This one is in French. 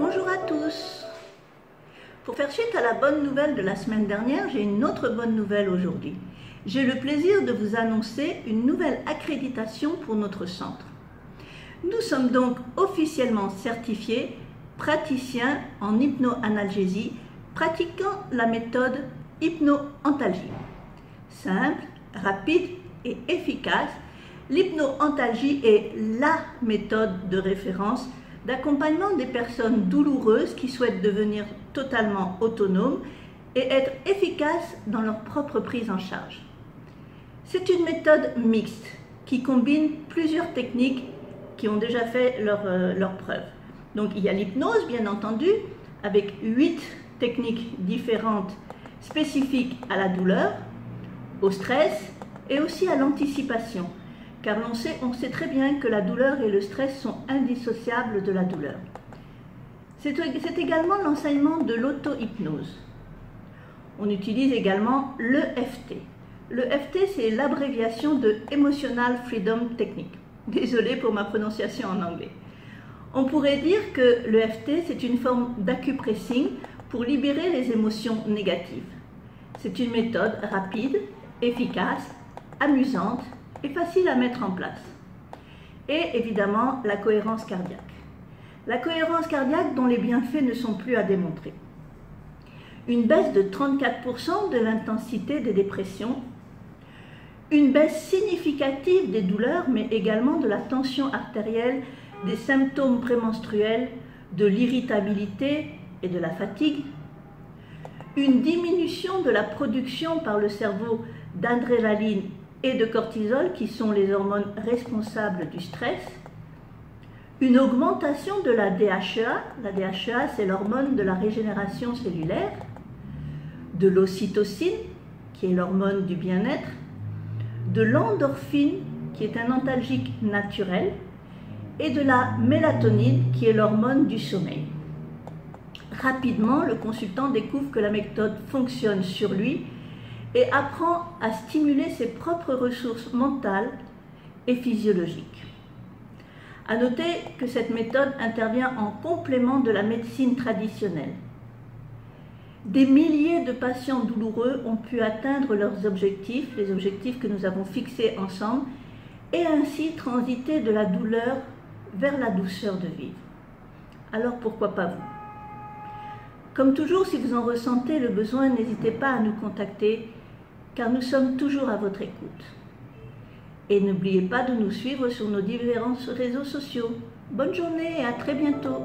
Bonjour à tous. Pour faire suite à la bonne nouvelle de la semaine dernière, j'ai une autre bonne nouvelle aujourd'hui. J'ai le plaisir de vous annoncer une nouvelle accréditation pour notre centre. Nous sommes donc officiellement certifiés praticiens en hypnoanalgésie pratiquant la méthode hypnoantalgie. Simple, rapide et efficace, l'hypnoantalgie est la méthode de référence d'accompagnement des personnes douloureuses qui souhaitent devenir totalement autonomes et être efficaces dans leur propre prise en charge. C'est une méthode mixte qui combine plusieurs techniques qui ont déjà fait leur preuve. Donc il y a l'hypnose bien entendu, avec 8 techniques différentes spécifiques à la douleur, au stress et aussi à l'anticipation. Car on sait très bien que la douleur et le stress sont indissociables de la douleur. C'est également l'enseignement de l'auto-hypnose. On utilise également l'EFT. L'EFT, c'est l'abréviation de Emotional Freedom Technique. Désolée pour ma prononciation en anglais. On pourrait dire que l'EFT, c'est une forme d'acupressing pour libérer les émotions négatives. C'est une méthode rapide, efficace, amusante et facile à mettre en place. Et évidemment, la cohérence cardiaque. La cohérence cardiaque dont les bienfaits ne sont plus à démontrer. Une baisse de 34% de l'intensité des dépressions, une baisse significative des douleurs, mais également de la tension artérielle, des symptômes prémenstruels, de l'irritabilité et de la fatigue, une diminution de la production par le cerveau d'adrénaline et de cortisol, qui sont les hormones responsables du stress, une augmentation de la DHEA, la DHEA c'est l'hormone de la régénération cellulaire, de l'ocytocine, qui est l'hormone du bien-être, de l'endorphine, qui est un antalgique naturel, et de la mélatonine, qui est l'hormone du sommeil. Rapidement, le consultant découvre que la méthode fonctionne sur lui et apprend à stimuler ses propres ressources mentales et physiologiques. À noter que cette méthode intervient en complément de la médecine traditionnelle. Des milliers de patients douloureux ont pu atteindre leurs objectifs, les objectifs que nous avons fixés ensemble, et ainsi transiter de la douleur vers la douceur de vivre. Alors pourquoi pas vous? Comme toujours, si vous en ressentez le besoin, n'hésitez pas à nous contacter, car nous sommes toujours à votre écoute. Et n'oubliez pas de nous suivre sur nos différents réseaux sociaux. Bonne journée et à très bientôt.